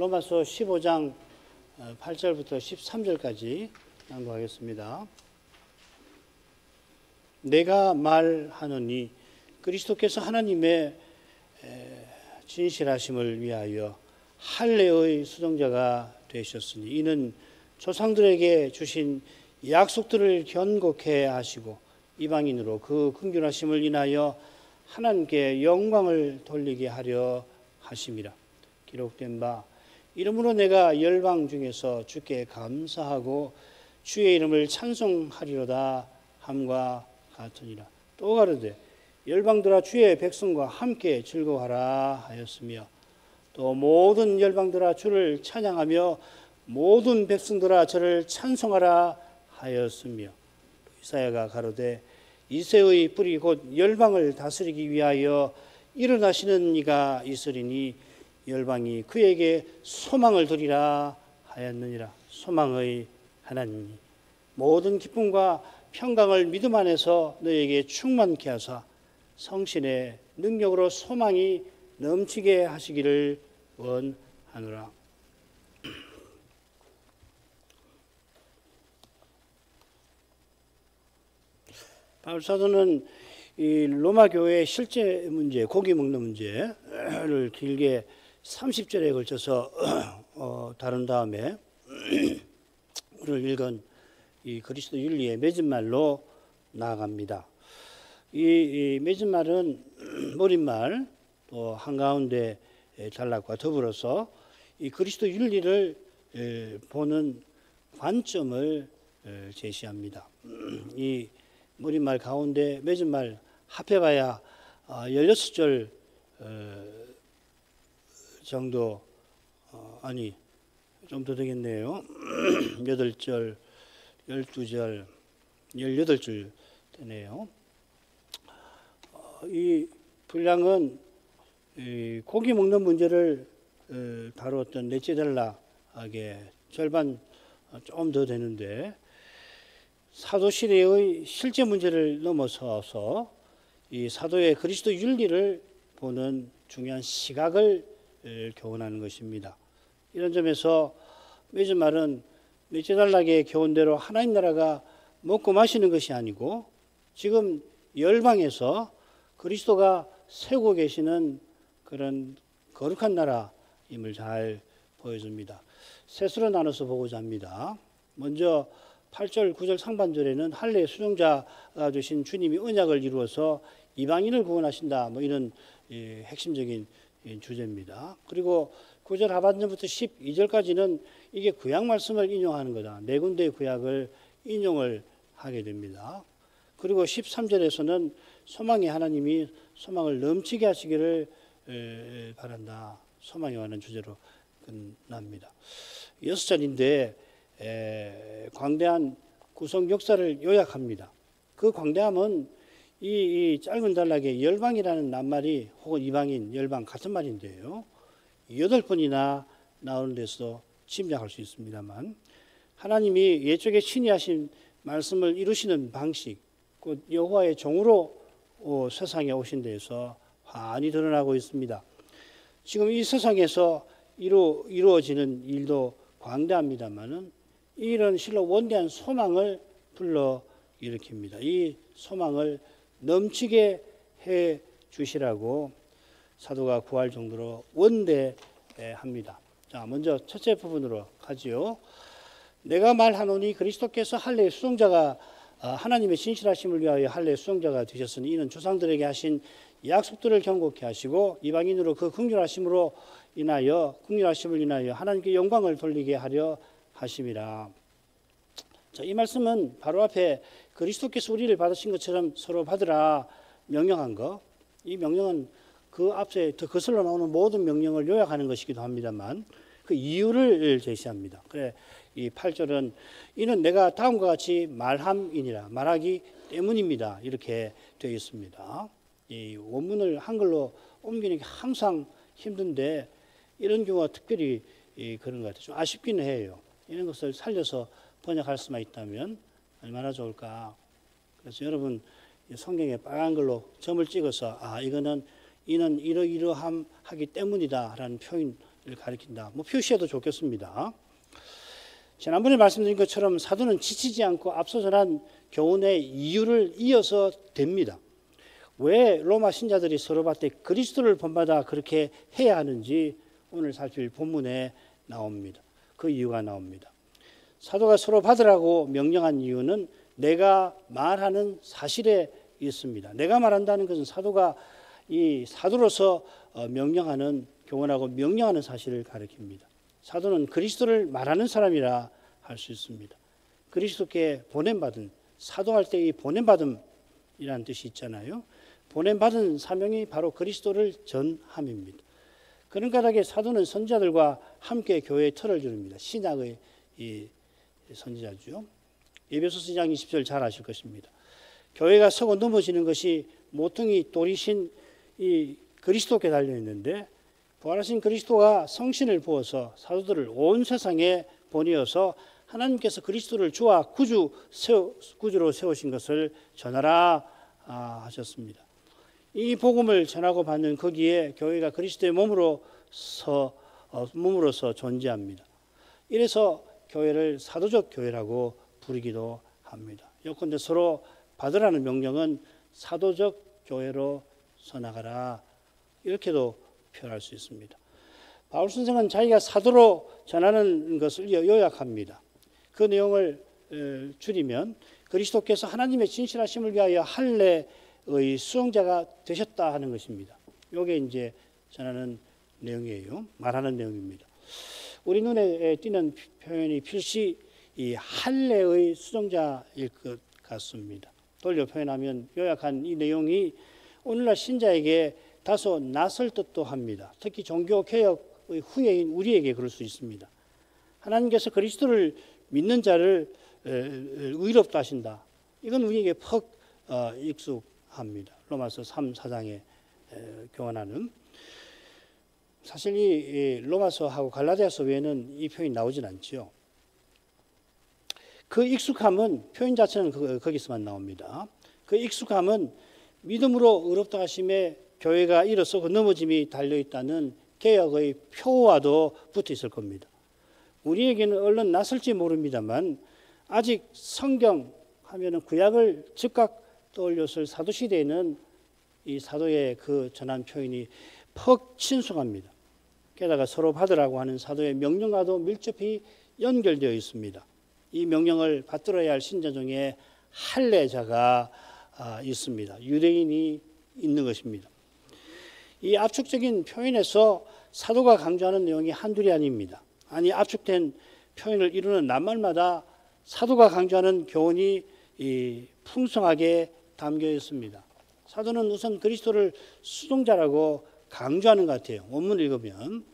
로마서 15장 8절부터 13절까지 낭독하겠습니다. 내가 말하노니 그리스도께서 하나님의 진실하심을 위하여 할례의 수종자가 되셨으니 이는 조상들에게 주신 약속들을 견고케 하시고 이방인으로 그 긍휼하심을 인하여 하나님께 영광을 돌리게 하려 하심이라. 기록된 바 이러므로 내가 열방 중에서 주께 감사하고 주의 이름을 찬송하리로다 함과 같으니라. 또 가로되 열방들아 주의 백성과 함께 즐거워하라 하였으며 또 모든 열방들아 주를 찬양하며 모든 백성들아 저를 찬송하라 하였으며 이사야가 가로되 이새의 뿌리 곧 열방을 다스리기 위하여 일어나시는 이가 있으리니 열방이 그에게 소망을 두리라 하였느니라. 소망의 하나님이 모든 기쁨과 평강을 믿음 안에서 너에게 충만케 하사 성신의 능력으로 소망이 넘치게 하시기를 원하노라. 바울 사도는 이 로마 교회의 실제 문제, 고기 먹는 문제를 길게 30절에 걸쳐서 다룬 다음에 오늘 읽은 이 그리스도 윤리의 맺은 말로 나아갑니다. 이 맺은 말은 머릿말 또 한가운데 단락과 더불어서 이 그리스도 윤리를 보는 관점을 제시합니다. 이 머릿말 가운데 맺은 말 합해봐야 16절 정도 아니 좀 더 되겠네요. 8절, 12절, 18줄 되네요. 이 분량은 이 고기 먹는 문제를 다루었던 넷째 단락의 절반 좀 더 되는데 사도 시대의 실제 문제를 넘어서서 이 사도의 그리스도 윤리를 보는 중요한 시각을 교훈하는 것입니다. 이런 점에서 맺은 말은 넷째 단락의 교훈대로 하나님 나라가 먹고 마시는 것이 아니고 지금 열방에서 그리스도가 세우고 계시는 그런 거룩한 나라임을 잘 보여줍니다. 셋으로 나눠서 보고자 합니다. 먼저 8절, 9절 상반절에는 할례 수종자가 되신 주님이 언약을 이루어서 이방인을 구원하신다. 뭐 이런 핵심적인 주제입니다. 그리고 9절 하반절부터 12절까지는 이게 구약 말씀을 인용하는 거다. 네 군데의 구약을 인용을 하게 됩니다. 그리고 13절에서는 소망의 하나님이 소망을 넘치게 하시기를 바란다. 소망에 관한 주제로 끝납니다. 6절인데 광대한 구속 역사를 요약합니다. 그 광대함은 이 짧은 단락에 열방이라는 낱말이 혹은 이방인, 열방 같은 말인데요. 8번이나 나오는 데서 짐작할 수 있습니다만 하나님이 옛적에 친히 하신 말씀을 이루시는 방식, 곧 여호와의 종으로 세상에 오신 데에서 환히 드러나고 있습니다. 지금 이 세상에서 이루어지는 일도 광대합니다만은 이런 실로 원대한 소망을 불러 일으킵니다. 이 소망을 넘치게 해 주시라고 사도가 구할 정도로 원대합니다. 자, 먼저 첫째 부분으로 가지요. 내가 말하노니 그리스도께서 할례의 수종자가 하나님의 진실하심을 위하여 할례의 수종자가 되셨으니 이는 조상들에게 하신 약속들을 견고케 하시고 이방인으로 그 긍휼하심을 인하여 하나님께 영광을 돌리게 하려 하심이라. 자, 이 말씀은 바로 앞에 그리스도께서 우리를 받으신 것처럼 서로 받으라 명령한 것, 이 명령은 그 앞에 더 거슬러 나오는 모든 명령을 요약하는 것이기도 합니다만 그 이유를 제시합니다. 그래, 이 8절은 이는 내가 다음과 같이 말함이니라, 말하기 때문입니다. 이렇게 되어 있습니다. 이 원문을 한글로 옮기는 게 항상 힘든데 이런 경우가 특별히 그런 것 같아요. 좀 아쉽기는 해요. 이런 것을 살려서 번역할 수만 있다면 얼마나 좋을까. 그래서 여러분 성경에 빨간 걸로 점을 찍어서 이거는 이는 이러이러함 하기 때문이다 라는 표현 가리킨다. 뭐 표시해도 좋겠습니다. 지난번에 말씀드린 것처럼 사도는 지치지 않고 앞서 전한 교훈의 이유를 이어서 댑니다. 왜 로마 신자들이 서로 밭에 그리스도를 본받아 그렇게 해야 하는지 오늘 살필 본문에 나옵니다. 그 이유가 나옵니다. 사도가 서로 받으라고 명령한 이유는 내가 말하는 사실에 있습니다. 내가 말한다는 것은 사도가 이 사도로서 명령하는 교훈하고 명령하는 사실을 가리킵니다. 사도는 그리스도를 말하는 사람이라 할 수 있습니다. 그리스도께 보냄받은, 사도할 때 이 보냄받음이라는 뜻이 있잖아요. 보냄받은 사명이 바로 그리스도를 전함입니다. 그런 까닭에 사도는 선지자들과 함께 교회의 틀을 이룹니다. 신약의 이 선지자죠. 에베소서 2장 20절 잘 아실 것입니다. 교회가 서고 넘어지는 것이 모퉁이 돌이신 이 그리스도께 달려 있는데 부활하신 그리스도가 성신을 부어서 사도들을 온 세상에 보내어서 하나님께서 그리스도를 주와 구주로 세우신 것을 전하라 하셨습니다. 이 복음을 전하고 받는 거기에 교회가 그리스도의 몸으로서 존재합니다. 이래서 교회를 사도적 교회라고 부르기도 합니다. 요컨대 서로 받으라는 명령은 사도적 교회로 서나가라 이렇게도 표현할 수 있습니다. 바울 선생은 자기가 사도로 전하는 것을 요약합니다. 그 내용을 줄이면 그리스도께서 하나님의 진실하심을 위하여 할례의 수용자가 되셨다 하는 것입니다. 이게 이제 전하는 내용이에요. 말하는 내용입니다. 우리 눈에 띄는 표현이 필시 이 할례의 수종자일 것 같습니다. 돌려 표현하면 요약한 이 내용이 오늘날 신자에게 다소 낯설 듯도 합니다. 특히 종교개혁의 후예인 우리에게 그럴 수 있습니다. 하나님께서 그리스도를 믿는 자를 의롭다 하신다. 이건 우리에게 퍽 익숙합니다. 로마서 3, 4장에 교환하는. 사실 이 로마서하고 갈라디아서 외에는 이 표현이 나오진 않죠. 그 익숙함은 표현 자체는 거기서만 나옵니다. 그 익숙함은 믿음으로 의롭다 하심에 교회가 일어서고 넘어짐이 달려있다는 개혁의 표와도 붙어 있을 겁니다. 우리에게는 얼른 낯설지 모릅니다만 아직 성경 하면은 구약을 즉각 떠올렸을 사도시대에는 이 사도의 그 전한 표현이 퍽 친숙합니다. 게다가 서로 받으라고 하는 사도의 명령과도 밀접히 연결되어 있습니다. 이 명령을 받들어야 할 신자 중에 할례자가 있습니다. 유대인이 있는 것입니다. 이 압축적인 표현에서 사도가 강조하는 내용이 한둘이 아닙니다. 아니 압축된 표현을 이루는 낱말마다 사도가 강조하는 교훈이 풍성하게 담겨 있습니다. 사도는 우선 그리스도를 수종자라고 강조하는 것 같아요. 원문을 읽으면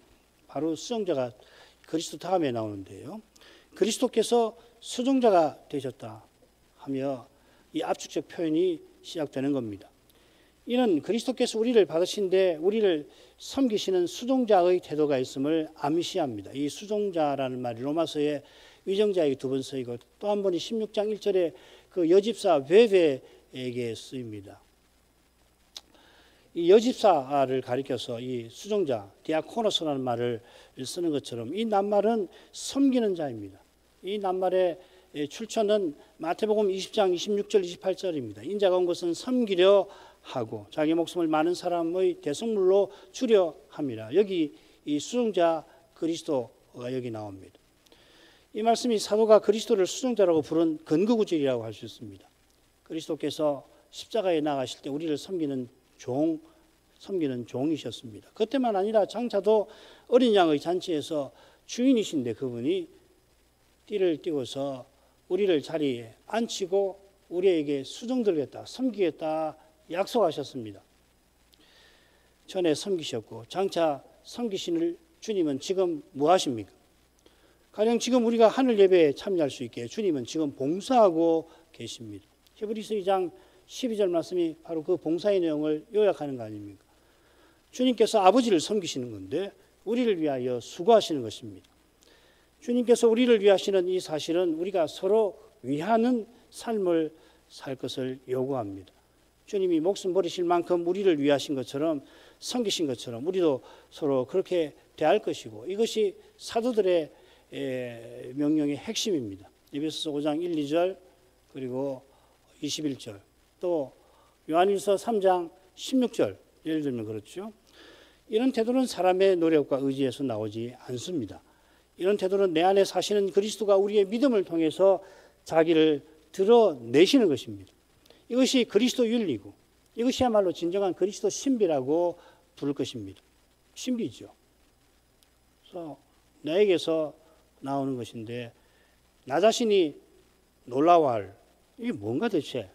바로 수종자가 그리스도 다음에 나오는데요. 그리스도께서 수종자가 되셨다 하며 이 압축적 표현이 시작되는 겁니다. 이는 그리스도께서 우리를 받으신데 우리를 섬기시는 수종자의 태도가 있음을 암시합니다. 이 수종자라는 말이 로마서의 위정자에게 두 번 쓰이고 또 한 번이 16장 1절에 그 여집사 베베에게 쓰입니다. 이 여집사를 가리켜서 이 수종자, 디아코노스라는 말을 쓰는 것처럼 이 낱말은 섬기는 자입니다. 이 낱말의 출처는 마태복음 20장 26절 28절입니다. 인자가 온 것은 섬기려 하고 자기 목숨을 많은 사람의 대속물로 주려 함이라. 여기 이 수종자 그리스도가 여기 나옵니다. 이 말씀이 사도가 그리스도를 수종자라고 부른 근거구절이라고 할 수 있습니다. 그리스도께서 십자가에 나가실 때 우리를 섬기는 종이셨습니다. 그때만 아니라 장차도 어린 양의 잔치에서 주인이신데 그분이 띠를 띄워서 우리를 자리에 앉히고 우리에게 수종드리겠다, 섬기겠다 약속하셨습니다. 전에 섬기셨고 장차 섬기시는 주님은 지금 뭐 하십니까? 가령 지금 우리가 하늘 예배에 참여할 수 있게 주님은 지금 봉사하고 계십니다. 히브리서 2장 12절 말씀이 바로 그 봉사의 내용을 요약하는 거 아닙니까? 주님께서 아버지를 섬기시는 건데 우리를 위하여 수고하시는 것입니다. 주님께서 우리를 위하시는 이 사실은 우리가 서로 위하는 삶을 살 것을 요구합니다. 주님이 목숨 버리실 만큼 우리를 위하신 것처럼 섬기신 것처럼 우리도 서로 그렇게 대할 것이고, 이것이 사도들의 명령의 핵심입니다. 에베소서 5장 1, 2절 그리고 21절, 또 요한일서 3장 16절, 예를 들면 그렇죠. 이런 태도는 사람의 노력과 의지에서 나오지 않습니다. 이런 태도는 내 안에 사시는 그리스도가 우리의 믿음을 통해서 자기를 드러내시는 것입니다. 이것이 그리스도 윤리고, 이것이야말로 진정한 그리스도 신비라고 부를 것입니다. 신비죠. 그래서 나에게서 나오는 것인데, 나 자신이 놀라워할, 이게 뭔가 대체?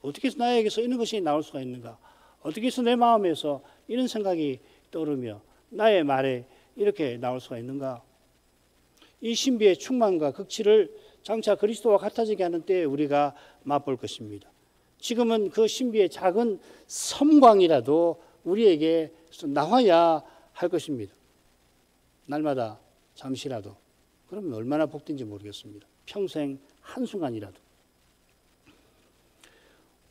어떻게 해서 나에게서 이런 것이 나올 수가 있는가? 어떻게 해서 내 마음에서 이런 생각이 떠오르며 나의 말에 이렇게 나올 수가 있는가? 이 신비의 충만과 극치를 장차 그리스도와 같아지게 하는 때에 우리가 맛볼 것입니다. 지금은 그 신비의 작은 섬광이라도 우리에게 나와야 할 것입니다. 날마다 잠시라도. 그러면 얼마나 복된지 모르겠습니다. 평생 한순간이라도.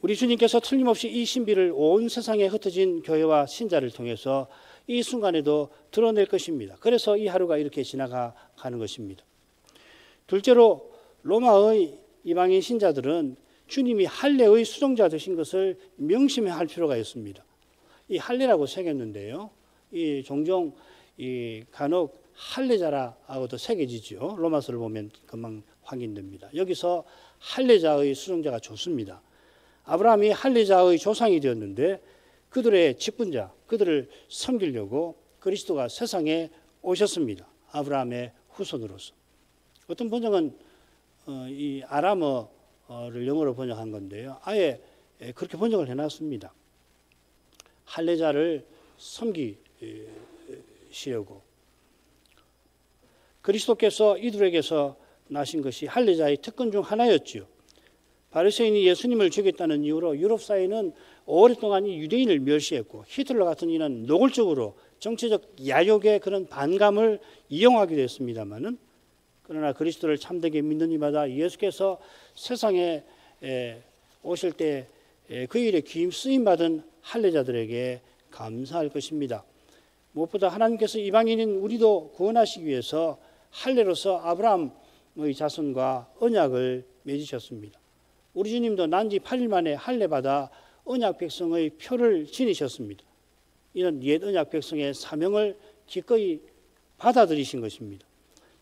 우리 주님께서 틀림없이 이 신비를 온 세상에 흩어진 교회와 신자를 통해서 이 순간에도 드러낼 것입니다. 그래서 이 하루가 이렇게 지나가는 것입니다. 둘째로, 로마의 이방인 신자들은 주님이 할례의 수종자 되신 것을 명심해야 할 필요가 있습니다. 이 할례라고 새겼는데요, 이 종종 간혹 할례자라고도 새겨지죠. 로마서를 보면 금방 확인됩니다. 여기서 할례자의 수종자가 좋습니다. 아브라함이 할례자의 조상이 되었는데 그들의 직분자, 그들을 섬기려고 그리스도가 세상에 오셨습니다. 아브라함의 후손으로서. 어떤 번역은 이 아람어를 영어로 번역한 건데요, 아예 그렇게 번역을 해놨습니다. 할례자를 섬기시려고. 그리스도께서 이들에게서 나신 것이 할례자의 특권 중 하나였지요. 바리새인이 예수님을 죽였다는 이유로 유럽 사회는 오랫동안 이 유대인을 멸시했고, 히틀러 같은 이는 노골적으로 정치적 야욕의 그런 반감을 이용하기도 했습니다마는, 그러나 그리스도를 참되게 믿는 이마다 예수께서 세상에 오실 때 그 일에 귀임 쓰임 받은 할례자들에게 감사할 것입니다. 무엇보다 하나님께서 이방인인 우리도 구원하시기 위해서 할례로서 아브라함의 자손과 언약을 맺으셨습니다. 우리 주님도 난지 8일 만에 할례 받아 언약 백성의 표를 지니셨습니다. 이는 옛 언약 백성의 사명을 기꺼이 받아들이신 것입니다.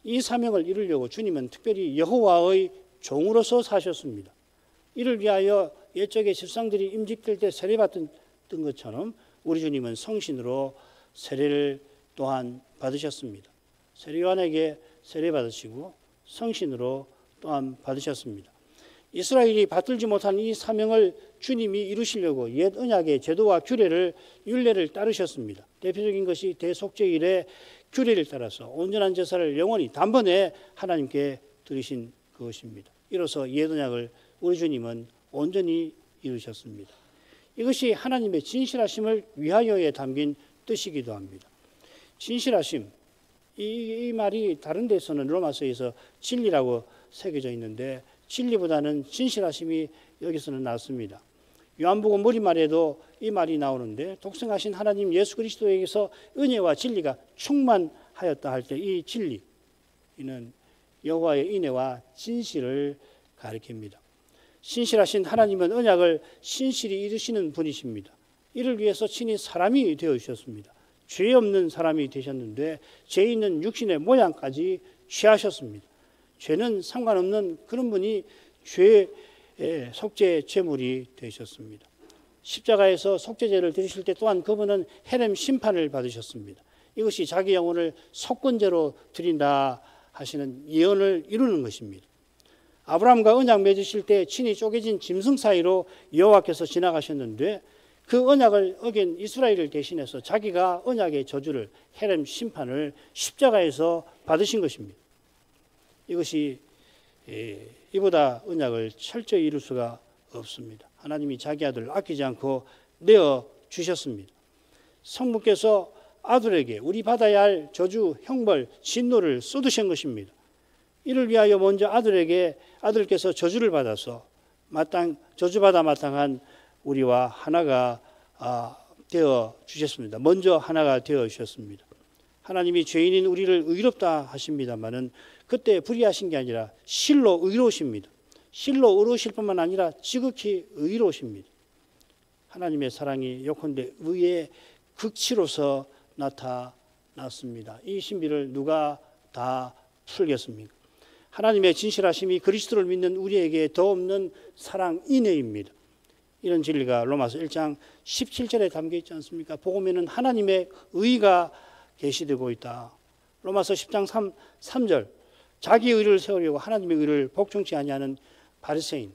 이 사명을 이루려고 주님은 특별히 여호와의 종으로서 사셨습니다. 이를 위하여 옛적의 집상들이 임직될 때 세례받던 것처럼 우리 주님은 성신으로 세례를 또한 받으셨습니다. 세례 요한에게 세례받으시고 성신으로 또한 받으셨습니다. 이스라엘이 받들지 못한 이 사명을 주님이 이루시려고 옛 언약의 제도와 규례를 율례를 따르셨습니다. 대표적인 것이 대속죄일의 규례를 따라서 온전한 제사를 영원히 단번에 하나님께 드리신 그것입니다. 이로써 옛 언약을 우리 주님은 온전히 이루셨습니다. 이것이 하나님의 진실하심을 위하여에 담긴 뜻이기도 합니다. 진실하심, 이 말이 다른 데서는 로마서에서 진리라고 새겨져 있는데 진리보다는 진실하심이 여기서는 낫습니다. 요한복음 머리말에도 이 말이 나오는데, 독생하신 하나님 예수 그리스도에게서 은혜와 진리가 충만하였다 할 때 이 진리, 이는 여호와의 인애와 진실을 가리킵니다. 신실하신 하나님은 언약을 신실히 이루시는 분이십니다. 이를 위해서 친히 사람이 되어주셨습니다. 죄 없는 사람이 되셨는데 죄 있는 육신의 모양까지 취하셨습니다. 죄는 상관없는 그런 분이 죄의 속죄 제물이 되셨습니다. 십자가에서 속죄제를 드리실 때 또한 그분은 헤렘 심판을 받으셨습니다. 이것이 자기 영혼을 속건제로 드린다 하시는 예언을 이루는 것입니다. 아브라함과 언약 맺으실 때 친히 쪼개진 짐승 사이로 여호와께서 지나가셨는데 그 언약을 어긴 이스라엘을 대신해서 자기가 언약의 저주를, 헤렘 심판을 십자가에서 받으신 것입니다. 이것이 이보다 언약을 철저히 이룰 수가 없습니다. 하나님이 자기 아들을 아끼지 않고 내어주셨습니다. 성부께서 아들에게 우리 받아야 할 저주, 형벌, 진노를 쏟으신 것입니다. 이를 위하여 먼저 아들께서 저주를 받아서 저주받아 마땅한 우리와 하나가 되어 주셨습니다. 먼저 하나가 되어 주셨습니다. 하나님이 죄인인 우리를 의롭다 하십니다마는 그때 불의하신 게 아니라 실로 의로우십니다. 실로 의로우실 뿐만 아니라 지극히 의로우십니다. 하나님의 사랑이 요컨대 의의 극치로서 나타났습니다. 이 신비를 누가 다 풀겠습니까? 하나님의 진실하심이 그리스도를 믿는 우리에게 더 없는 사랑이내입니다. 이런 진리가 로마서 1장 17절에 담겨 있지 않습니까? 복음에는 하나님의 의가 계시되고 있다. 로마서 10장 3절 자기 의를 세우려고 하나님의 의를 복종치 아니하는 바리새인.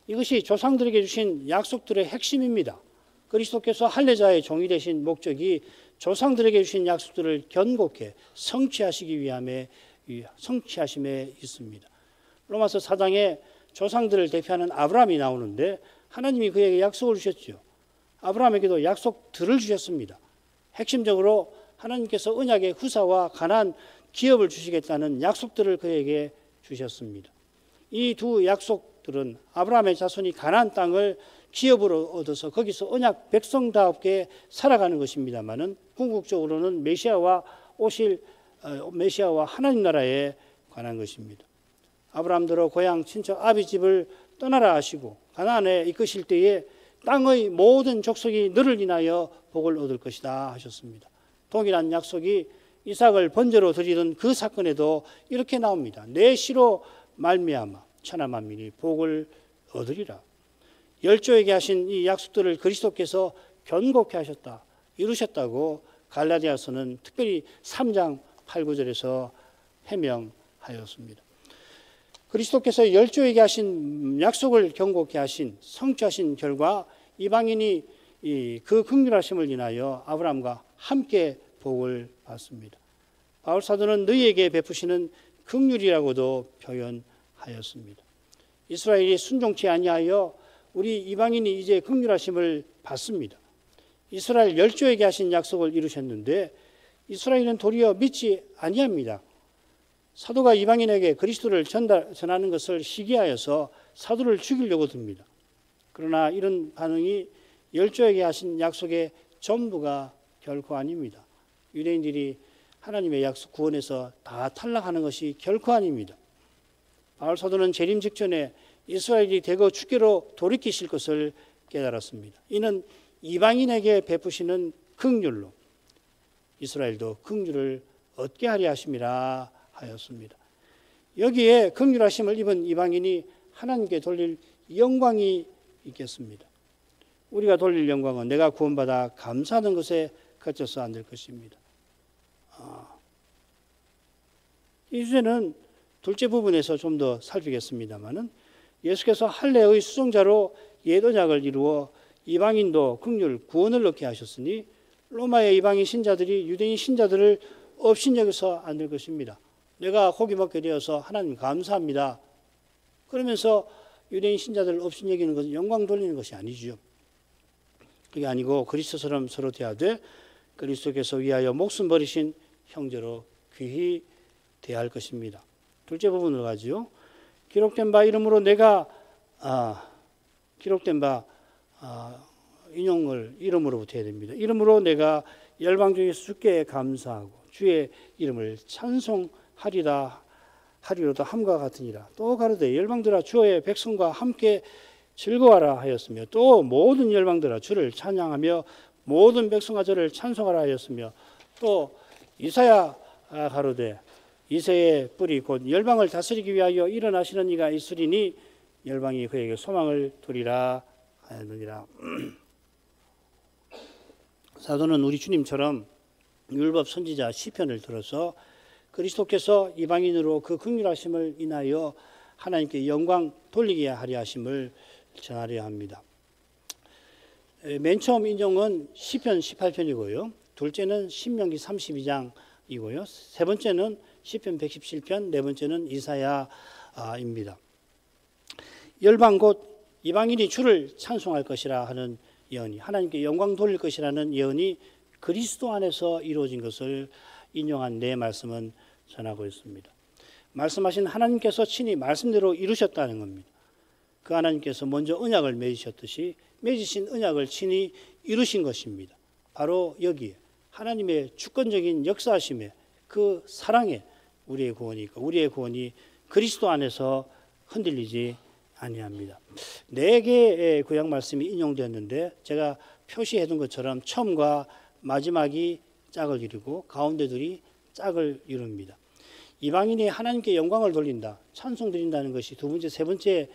이것이 조상들에게 주신 약속들의 핵심입니다. 그리스도께서 할례자의 종이 되신 목적이 조상들에게 주신 약속들을 견고케 성취하시기 위함에 성취하심에 있습니다. 로마서 4장에 조상들을 대표하는 아브라함이 나오는데 하나님이 그에게 약속을 주셨죠. 아브라함에게도 약속들을 주셨습니다. 핵심적으로 하나님께서 언약의 후사와 가나안 기업을 주시겠다는 약속들을 그에게 주셨습니다. 이 두 약속들은 아브라함의 자손이 가나안 땅을 기업으로 얻어서 거기서 언약 백성답게 살아가는 것입니다만은 궁극적으로는 메시아와 오실 메시아와 하나님 나라에 관한 것입니다. 아브라함대로 고향 친척 아비 집을 떠나라 하시고 가나안에 이끄실 때에 땅의 모든 족속이 너를 인하여 복을 얻을 것이다 하셨습니다. 동일한 약속이 이삭을 번제로 드리던 그 사건에도 이렇게 나옵니다. 내 씨로 말미암아 천하 만민이 복을 얻으리라. 열조에게 하신 이 약속들을 그리스도께서 견고케 하셨다, 이루셨다고 갈라디아서는 특별히 3장 8, 9절에서 해명하였습니다. 그리스도께서 열조에게 하신 약속을 견고케 하신 성취하신 결과 이방인이 그 긍휼하심을 인하여 아브라함과 함께 복을 받습니다. 바울 사도는 너희에게 베푸시는 긍휼이라고도 표현하였습니다. 이스라엘이 순종치 아니하여 우리 이방인이 이제 긍휼하심을 받습니다. 이스라엘 열조에게 하신 약속을 이루셨는데 이스라엘은 도리어 믿지 아니합니다. 사도가 이방인에게 그리스도를 전하는 것을 시기하여서 사도를 죽이려고 듭니다. 그러나 이런 반응이 열조에게 하신 약속의 전부가 결코 아닙니다. 유대인들이 하나님의 약속 구원에서 다 탈락하는 것이 결코 아닙니다. 바울 사도는 재림 직전에 이스라엘이 대거 주께로 돌이키실 것을 깨달았습니다. 이는 이방인에게 베푸시는 긍휼로 이스라엘도 긍휼을 얻게 하려 하심이라 하였습니다. 여기에 긍휼하심을 입은 이방인이 하나님께 돌릴 영광이 있겠습니다. 우리가 돌릴 영광은 내가 구원받아 감사하는 것에 그쳐서 안 될 것입니다. 이 주제는 둘째 부분에서 좀 더 살피겠습니다마는 예수께서 할례의 수종자로 옛 언약을 이루어 이방인도 긍휼 구원을 얻게 하셨으니 로마의 이방인 신자들이 유대인 신자들을 업신여겨서 안 될 것입니다. 내가 고기 먹게 되어서 하나님 감사합니다. 그러면서 유대인 신자들을 업신여기는 것은 영광 돌리는 것이 아니죠. 그게 아니고 그리스도처럼 서로 대하되 그리스도께서 위하여 목숨 버리신 형제로 귀히 대할 것입니다. 둘째 부분으로 가지요. 기록된 바 이름으로 내가 인용을 이름으로부터 해야 됩니다. 이름으로 내가 열방 중에서 주께 감사하고 주의 이름을 찬송하리로다 함과 같으니라. 또 가로되 열방들아 주의 백성과 함께 즐거워하라 하였으며 또 모든 열방들아 주를 찬양하며 모든 백성과 저를 찬송하라 하였으며 또 이사야 가로되 이새의 뿌리 곧 열방을 다스리기 위하여 일어나시는 이가 있으리니 열방이 그에게 소망을 두리라 하였느니라. 사도는 우리 주님처럼 율법 선지자 시편을 들어서 그리스도께서 이방인으로 그 긍휼하심을 인하여 하나님께 영광 돌리게 하려 하심을 전하려 합니다. 맨 처음 인용은 시편 18편이고요. 둘째는 신명기 32장이고요. 세 번째는 시편 117편, 네 번째는 이사야입니다. 열방 곧 이방인이 주를 찬송할 것이라 하는 예언이, 하나님께 영광 돌릴 것이라는 예언이 그리스도 안에서 이루어진 것을 인용한 네 말씀은 전하고 있습니다. 말씀하신 하나님께서 친히 말씀대로 이루셨다는 겁니다. 그 하나님께서 먼저 언약을 맺으셨듯이 맺으신 언약을 친히 이루신 것입니다. 바로 여기에 하나님의 주권적인 역사하심에 그 사랑에 우리의 구원이 있고 우리의 구원이 그리스도 안에서 흔들리지 아니합니다. 4개의 구약 말씀이 인용되었는데 제가 표시해 둔 것처럼 처음과 마지막이 짝을 이루고 가운데들이 짝을 이룹니다. 이방인이 하나님께 영광을 돌린다, 찬송 드린다는 것이 두 번째, 세 번째에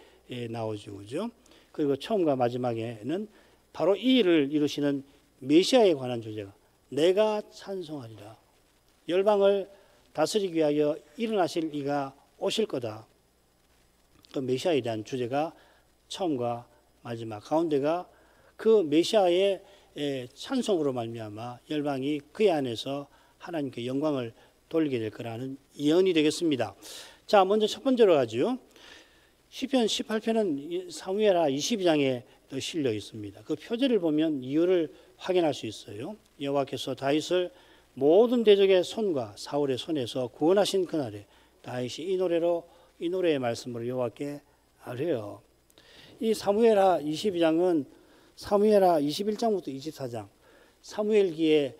나오죠. 그죠? 그리고 처음과 마지막에는 바로 이 일을 이루시는 메시아에 관한 주제가 내가 찬송하리라. 열방을 다스리기 위하여 일어나실 이가 오실 거다. 그 메시아에 대한 주제가 처음과 마지막, 가운데가 그 메시아의 찬송으로 말미암아 열방이 그의 안에서 하나님께 영광을 돌리게 될 거라는 예언이 되겠습니다. 자, 먼저 첫 번째로 가죠. 시편 18편은 사무엘하 22장에 실려 있습니다. 그 표제를 보면 이유를 확인할 수 있어요. 여호와께서 다윗을 모든 대적의 손과 사울의 손에서 구원하신 그날에 다윗이 이 노래의 말씀으로 여호와께 아뢰어. 이 사무엘하 22장은 사무엘하 21장부터 24장 사무엘기의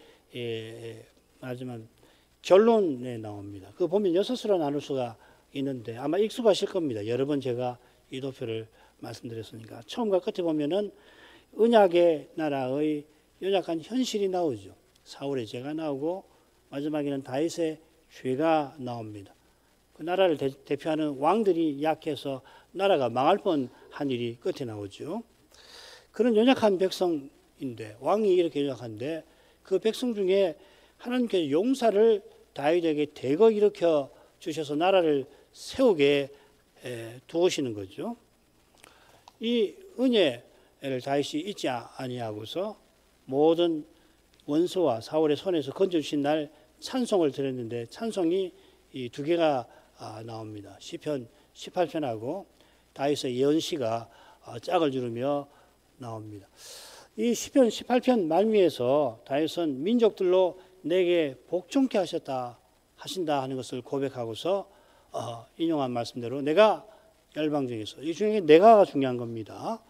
마지막 결론에 나옵니다. 그거 보면 6수로 나눌 수가 있는데 아마 익숙하실 겁니다. 여러 번 제가 이 도표를 말씀드렸으니까. 처음과 끝에 보면은 언약의 나라의 연약한 현실이 나오죠. 사울의 죄가 나오고 마지막에는 다윗의 죄가 나옵니다. 그 나라를 대표하는 왕들이 약해서 나라가 망할 뻔한 일이 끝에 나오죠. 그런 연약한 백성인데 왕이 이렇게 연약한데 그 백성 중에 하나님께서 용사를 다윗에게 대거 일으켜 주셔서 나라를 세우게 두시는 거죠. 이 은혜를 다윗이 잊지 아니하고서 모든 원수와 사울의 손에서 건져주신 날 찬송을 드렸는데 찬송이 이 2개가 나옵니다. 시편 18편하고 다윗의 예언시가 짝을 이루며 나옵니다. 이 시편 18편 말미에서 다윗은 민족들로 내게 복종케 하신다 하는 것을 고백하고서 인용한 말씀대로 내가 열방 중에서 이 중에 내가가 중요한 겁니다.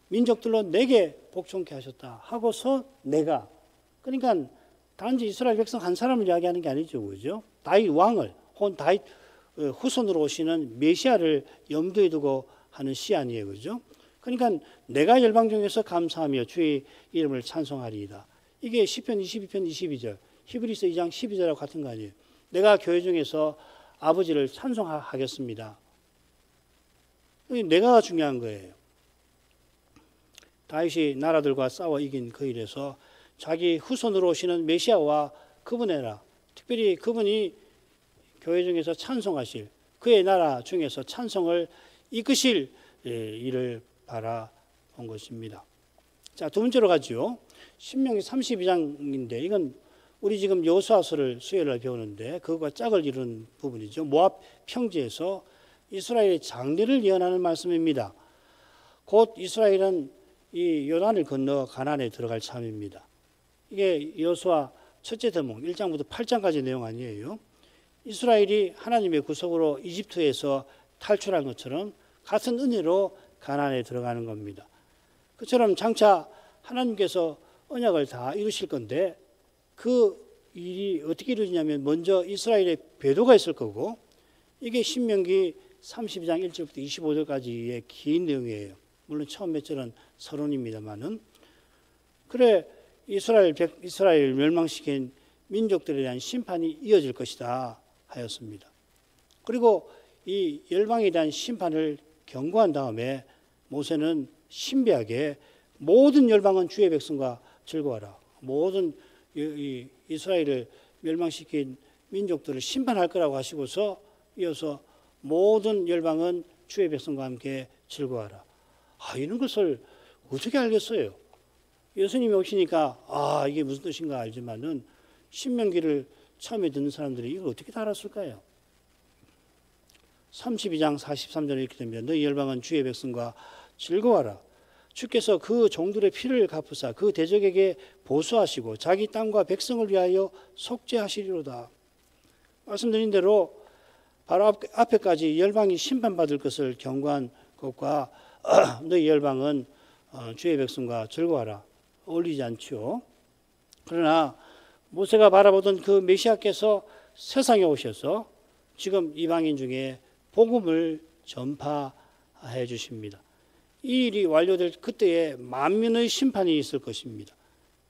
민족들로 내게 복종케 하셨다 하고서 내가 그러니까 단지 이스라엘 백성 한 사람을 이야기하는 게 아니죠. 그죠? 다윗 왕을 혹은 다윗 후손으로 오시는 메시아를 염두에 두고 하는 시 아니에요. 그죠? 그러니까 내가 열방 중에서 감사하며 주의 이름을 찬송하리이다. 이게 시편 22편 22절 히브리서 2장 12절하고 같은 거 아니에요. 내가 교회 중에서 아버지를 찬송하겠습니다. 내가 중요한 거예요. 다윗이 나라들과 싸워 이긴 그 일에서 자기 후손으로 오시는 메시아와 그분에라 특별히 그분이 교회 중에서 찬송하실 그의 나라 중에서 찬송을 이끄실 일을 바라본 것입니다. 자, 두 번째로 가죠. 신명기 32장인데 이건 우리 지금 여호수아서를 수요일날 배우는데 그것과 짝을 이루는 부분이죠. 모압 평지에서 이스라엘의 장례를 예언하는 말씀입니다. 곧 이스라엘은 이 요단을 건너 가나안에 들어갈 참입니다. 이게 여호수아 첫째 대목 1장부터 8장까지 내용 아니에요. 이스라엘이 하나님의 구속으로 이집트에서 탈출한 것처럼 같은 은혜로 가나안에 들어가는 겁니다. 그처럼 장차 하나님께서 언약을 다 이루실 건데 그 일이 어떻게 이루어지냐면 먼저 이스라엘의 배도가 있을 거고 이게 신명기 32장 1절부터 25절까지의 긴 내용이에요. 물론 처음 몇 절은 서론입니다만은 그래 이스라엘 멸망시킨 민족들에 대한 심판이 이어질 것이다 하였습니다. 그리고 이 열방에 대한 심판을 경고한 다음에 모세는 신비하게 모든 열방은 주의 백성과 즐거워하라. 모든 이 이스라엘을 멸망시킨 민족들을 심판할 거라고 하시고서 이어서 모든 열방은 주의 백성과 함께 즐거워하라. 이런 것을 어떻게 알겠어요? 예수님이 오시니까 이게 무슨 뜻인가 알지만은 신명기를 처음에 듣는 사람들이 이걸 어떻게 다 알았을까요? 32장 43절에 이렇게 됩니다. 너희 열방은 주의 백성과 즐거워하라. 주께서 그 종들의 피를 갚으사 그 대적에게 보수하시고 자기 땅과 백성을 위하여 속죄하시리로다. 말씀드린 대로 바로 앞에까지 열방이 심판받을 것을 경고한 것과 너희 열방은 주의 백성과 즐거워하라 어울리지 않죠. 그러나 모세가 바라보던 그 메시아께서 세상에 오셔서 지금 이방인 중에 복음을 전파해 주십니다. 이 일이 완료될 그때에 만민의 심판이 있을 것입니다.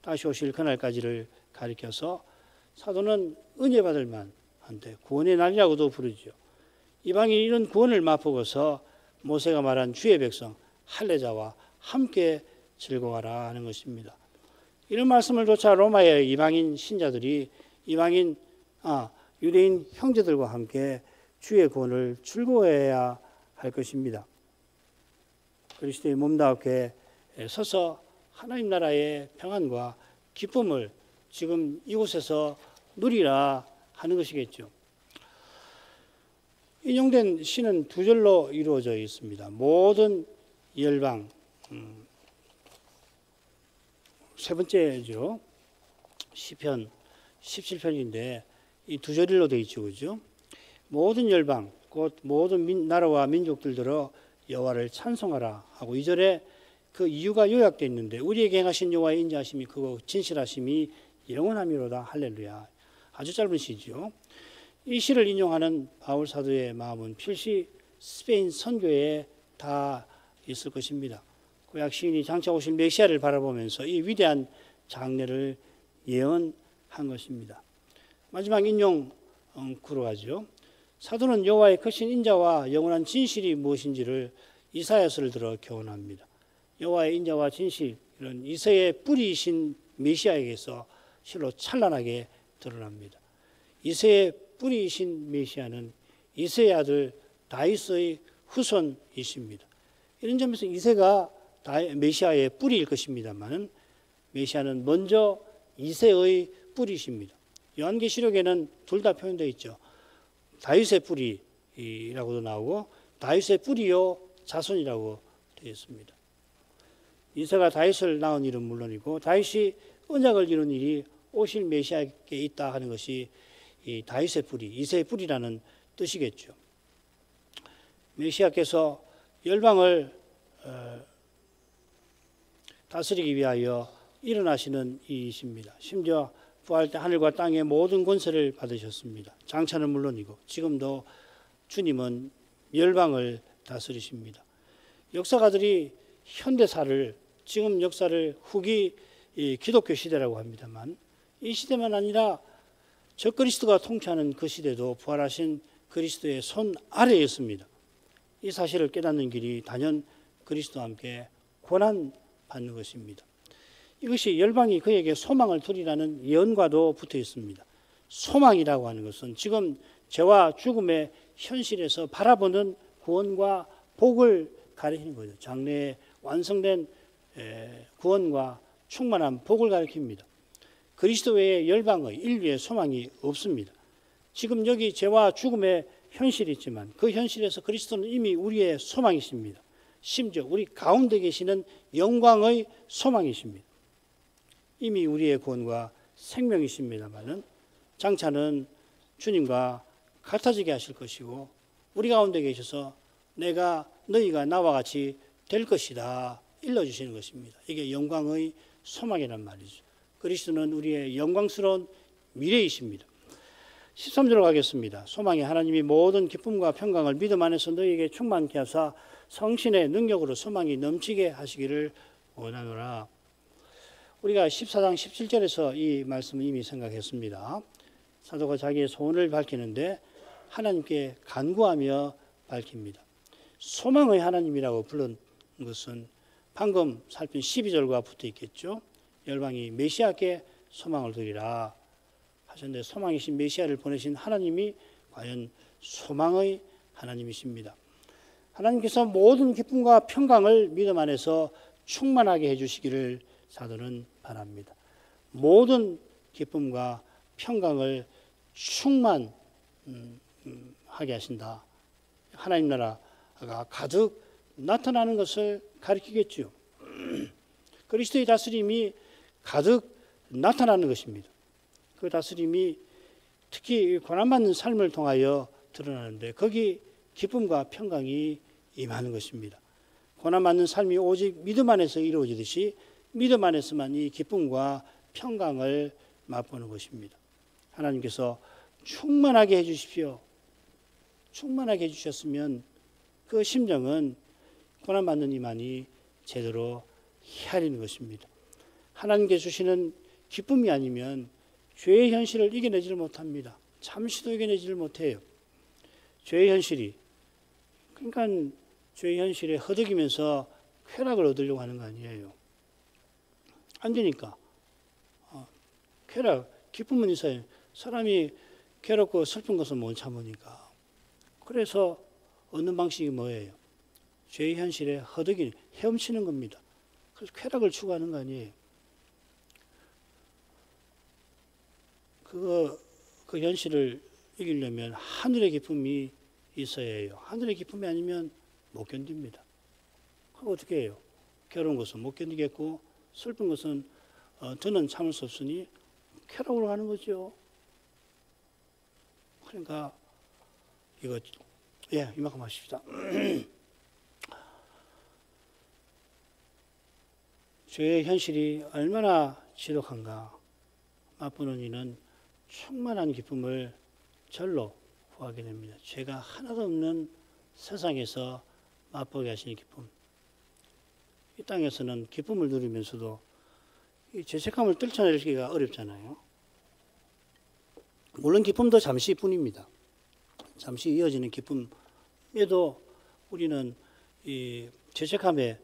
다시 오실 그날까지를 가리켜서 사도는 은혜 받을 만한데 구원의 날이라고도 부르죠. 이방인이 이런 구원을 맛보고서 모세가 말한 주의 백성 할례자와 함께 즐거워하라 하는 것입니다. 이런 말씀을 조차 로마의 이방인 신자들이 유대인 형제들과 함께 주의 구원을 즐거워해야 할 것입니다. 그리스도의 몸답게 서서 하나님 나라의 평안과 기쁨을 지금 이곳에서 누리라 하는 것이겠죠. 인용된 시는 두 절로 이루어져 있습니다. 모든 열방, 세 번째죠. 시편 17편인데 이 두 절로 되어 있죠. 그죠? 모든 열방, 곧 모든 나라와 민족들 들어 여호와를 찬송하라 하고 2절에 그 이유가 요약되어 있는데 우리에게 행하신 여호와의 인자하심이 크고 진실하심이 영원함이로다 할렐루야. 아주 짧은 시죠. 이 시를 인용하는 바울 사도의 마음은 필시 스페인 선교에 다 있을 것입니다. 구약 시인이 장차 오실 메시아를 바라보면서 이 위대한 장래를 예언한 것입니다. 마지막 인용 구로 가죠. 사도는 여호와의 크신 인자와 영원한 진실이 무엇인지를 이사야서를 들어 교훈합니다. 여호와의 인자와 진실, 이런 이새의 뿌리이신 메시아에게서 실로 찬란하게 드러납니다. 이새의 뿌리이신 메시아는 이새의 아들 다윗의 후손이십니다. 이런 점에서 이새가 메시아의 뿌리일 것입니다만 메시아는 먼저 이새의 뿌리십니다. 요한계시록에는 둘 다 표현되어 있죠. 다윗의 뿌리라고도 나오고 다윗의 뿌리요 자손이라고 되어 있습니다. 이새가 다윗을 낳은 일은 물론이고 다윗이 언약을 이룬 일이 오실 메시아에게 있다 하는 것이 이 다윗의 뿌리, 이새의 뿌리라는 뜻이겠죠. 메시아께서 열방을 다스리기 위하여 일어나시는 이이십니다. 심지어 부활 때 하늘과 땅의 모든 권세를 받으셨습니다. 장차는 물론이고 지금도 주님은 열방을 다스리십니다. 역사가들이 현대사를 지금 역사를 후기 기독교 시대라고 합니다만 이 시대만 아니라 적그리스도가 통치하는 그 시대도 부활하신 그리스도의 손 아래에 있습니다. 이 사실을 깨닫는 길이 단연 그리스도와 함께 고난받는 것입니다. 이것이 열방이 그에게 소망을 두리라는 예언과도 붙어 있습니다. 소망이라고 하는 것은 지금 죄와 죽음의 현실에서 바라보는 구원과 복을 가리키는 거죠. 장래에 완성된 구원과 충만한 복을 가리킵니다. 그리스도 외에 열방의 인류의 소망이 없습니다. 지금 여기 죄와 죽음의 현실이 있지만 그 현실에서 그리스도는 이미 우리의 소망이십니다. 심지어 우리 가운데 계시는 영광의 소망이십니다. 이미 우리의 구원과 생명이십니다마는 장차는 주님과 같아지게 하실 것이고 우리 가운데 계셔서 너희가 나와 같이 될 것이다 일러주시는 것입니다. 이게 영광의 소망이란 말이죠. 그리스도는 우리의 영광스러운 미래이십니다. 13절로 가겠습니다. 소망이 하나님이 모든 기쁨과 평강을 믿음 안에서 너희에게 충만케 하사 성신의 능력으로 소망이 넘치게 하시기를 원하노라. 우리가 14장 17절에서 이 말씀을 이미 생각했습니다. 사도가 자기의 소원을 밝히는데 하나님께 간구하며 밝힙니다. 소망의 하나님이라고 부른 것은 방금 살핀 12절과 붙어 있겠죠. 열방이 메시아께 소망을 두리라 하셨는데 소망이신 메시아를 보내신 하나님이 과연 소망의 하나님이십니다. 하나님께서 모든 기쁨과 평강을 믿음 안에서 충만하게 해주시기를 사도는 바랍니다. 모든 기쁨과 평강을 충만하게 하신다. 하나님 나라가 가득 나타나는 것을 가리키겠죠. 그리스도의 다스림이 가득 나타나는 것입니다. 그 다스림이 특히 고난받는 삶을 통하여 드러나는데 거기 기쁨과 평강이 임하는 것입니다. 고난받는 삶이 오직 믿음 안에서 이루어지듯이 믿음 안에서만 이 기쁨과 평강을 맛보는 것입니다. 하나님께서 충만하게 해주십시오. 충만하게 해주셨으면 그 심정은 고난받는 이만이 제대로 헤아리는 것입니다. 하나님께 주시는 기쁨이 아니면 죄의 현실을 이겨내지를 못합니다. 잠시도 이겨내지를 못해요. 죄의 현실이, 그러니까 죄의 현실에 허덕이면서 쾌락을 얻으려고 하는 거 아니에요. 안 되니까. 쾌락, 기쁨은 있어요. 사람이 괴롭고 슬픈 것은 못 참으니까. 그래서 얻는 방식이 뭐예요? 죄의 현실에 허덕이, 헤엄치는 겁니다. 그래서 쾌락을 추구하는 거 아니에요. 그 현실을 이기려면 하늘의 기쁨이 있어야 해요. 하늘의 기쁨이 아니면 못 견딥니다. 그럼 어떻게 해요? 괴로운 것은 못 견디겠고 슬픈 것은 더는 참을 수 없으니 쾌락으로 가는 거죠. 그러니까 이거 이만큼 하십시다. 죄의 현실이 얼마나 지독한가 맛보는 이는 충만한 기쁨을 절로 구하게 됩니다. 죄가 하나도 없는 세상에서 맛보게 하시는 기쁨. 이 땅에서는 기쁨을 누리면서도 이 죄책감을 떨쳐내기가 어렵잖아요. 물론 기쁨도 잠시뿐입니다. 잠시 이어지는 기쁨에도 우리는 이 죄책감에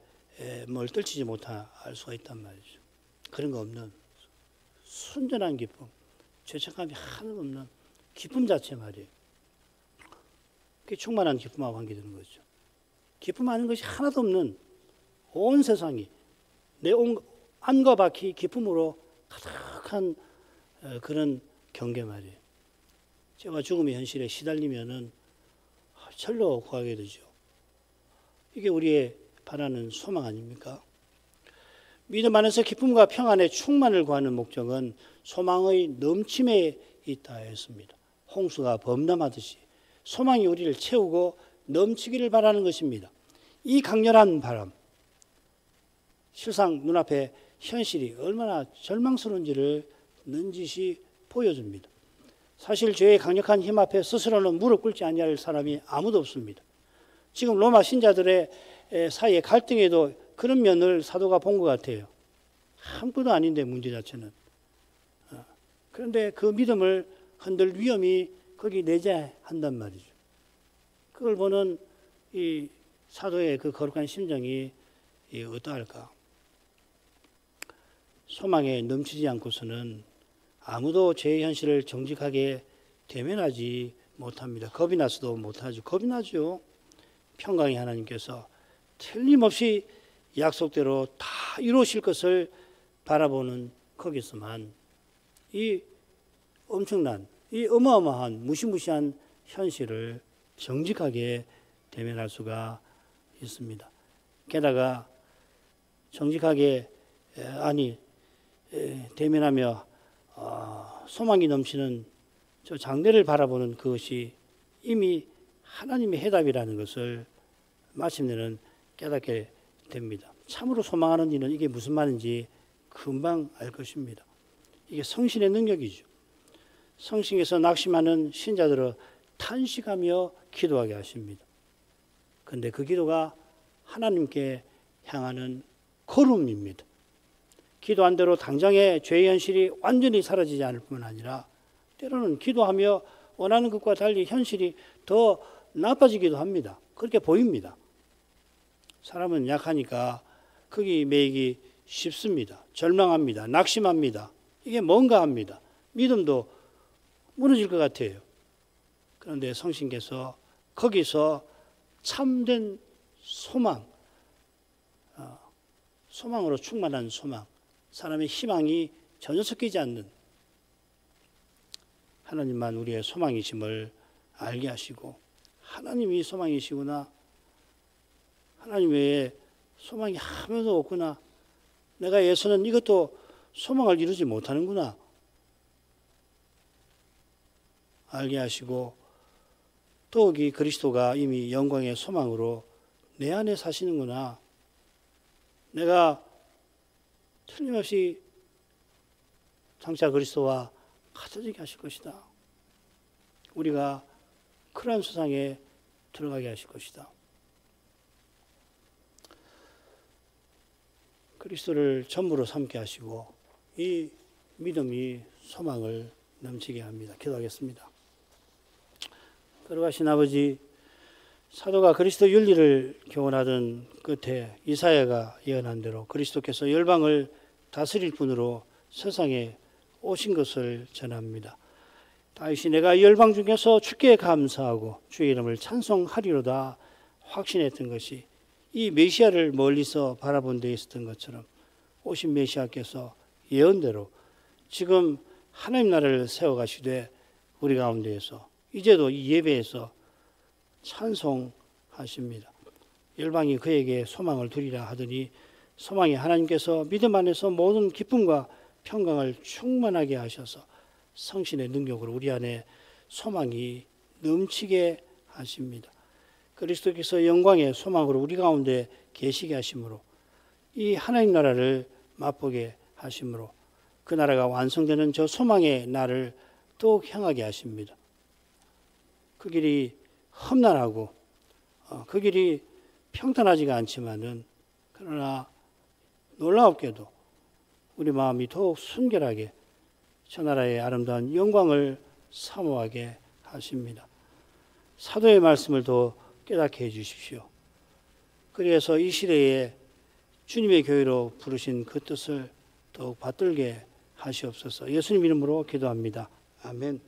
뭘 떨치지 못할 수가 있단 말이죠. 그런 거 없는 순전한 기쁨, 죄책감이 하나도 없는 기쁨 자체 말이에요. 그게 충만한 기쁨하고 관계되는 거죠. 기쁨하는 것이 하나도 없는 온 세상이 내 안과 밖이 기쁨으로 가득한 그런 경계 말이에요. 제가 죽음의 현실에 시달리면은 절로 구하게 되죠. 이게 우리의 바라는 소망 아닙니까? 믿음 안에서 기쁨과 평안의 충만을 구하는 목적은 소망의 넘침에 있다 했습니다. 홍수가 범람하듯이 소망이 우리를 채우고 넘치기를 바라는 것입니다. 이 강렬한 바람, 실상 눈앞에 현실이 얼마나 절망스러운지를 넌지시 보여줍니다. 사실 죄의 강력한 힘 앞에 스스로는 무릎 꿇지 아니할 사람이 아무도 없습니다. 지금 로마 신자들의 사이의 갈등에도 그런 면을 사도가 본 것 같아요. 아무것도 아닌데 문제 자체는. 그런데 그 믿음을 흔들 위험이 거기 내재한단 말이죠. 그걸 보는 이 사도의 그 거룩한 심정이 어떠할까? 소망에 넘치지 않고서는 아무도 죄의 현실을 정직하게 대면하지 못합니다. 겁이 나서도 못하죠. 겁이 나죠. 평강의 하나님께서 틀림없이 약속대로 다 이루실 것을 바라보는 거기서만 이 엄청난, 이 어마어마한 무시무시한 현실을 정직하게 대면할 수가 있습니다. 게다가 정직하게 대면하며 소망이 넘치는 저 장래를 바라보는 그것이 이미 하나님의 해답이라는 것을 마침내는 깨닫게 됩니다. 참으로 소망하는 이는 이게 무슨 말인지 금방 알 것입니다. 이게 성신의 능력이죠. 성신에서 낙심하는 신자들을 탄식하며 기도하게 하십니다. 그런데 그 기도가 하나님께 향하는 걸음입니다. 기도한 대로 당장의 죄의 현실이 완전히 사라지지 않을 뿐만 아니라 때로는 기도하며 원하는 것과 달리 현실이 더 나빠지기도 합니다. 그렇게 보입니다. 사람은 약하니까 거기 매이기 쉽습니다. 절망합니다. 낙심합니다. 이게 뭔가 합니다. 믿음도 무너질 것 같아요. 그런데 성신께서 거기서 참된 소망, 소망으로 충만한 소망, 사람의 희망이 전혀 섞이지 않는 하나님만 우리의 소망이심을 알게 하시고 하나님이 소망이시구나, 하나님 외에 소망이 아무도 없구나, 내가 애써는 이것도 소망을 이루지 못하는구나 알게 하시고 더욱이 그리스도가 이미 영광의 소망으로 내 안에 사시는구나 내가 틀림없이 장차 그리스도와 같아지게 하실 것이다. 우리가 그러한 세상에 들어가게 하실 것이다. 그리스도를 전부로 삼게 하시고 이 믿음이 소망을 넘치게 합니다. 기도하겠습니다. 걸어가신 아버지, 사도가 그리스도 윤리를 교훈하던 끝에 이사야가 예언한 대로 그리스도께서 열방을 다스릴 분으로 세상에 오신 것을 전합니다. 다윗이 내가 열방 중에서 주께 감사하고 주의 이름을 찬송하리로다 확신했던 것이 이 메시아를 멀리서 바라본 데 있었던 것처럼 오신 메시아께서 예언대로 지금 하나님 나라를 세워가시되 우리 가운데에서 이제도 이 예배에서 찬송하십니다. 열방이 그에게 소망을 두리라 하더니 소망이 하나님께서 믿음 안에서 모든 기쁨과 평강을 충만하게 하셔서 성신의 능력으로 우리 안에 소망이 넘치게 하십니다. 그리스도께서 영광의 소망으로 우리 가운데 계시게 하심으로 이 하나님 나라를 맛보게 하심으로 그 나라가 완성되는 저 소망의 날을 더욱 향하게 하십니다. 그 길이 험난하고 그 길이 평탄하지가 않지만은 그러나 놀랍게도 우리 마음이 더욱 순결하게 저 나라의 아름다운 영광을 사모하게 하십니다. 사도의 말씀을 더 깨닫게 해주십시오. 그래서 이 시대에 주님의 교회로 부르신 그 뜻을 더욱 받들게 하시옵소서. 예수님 이름으로 기도합니다. 아멘.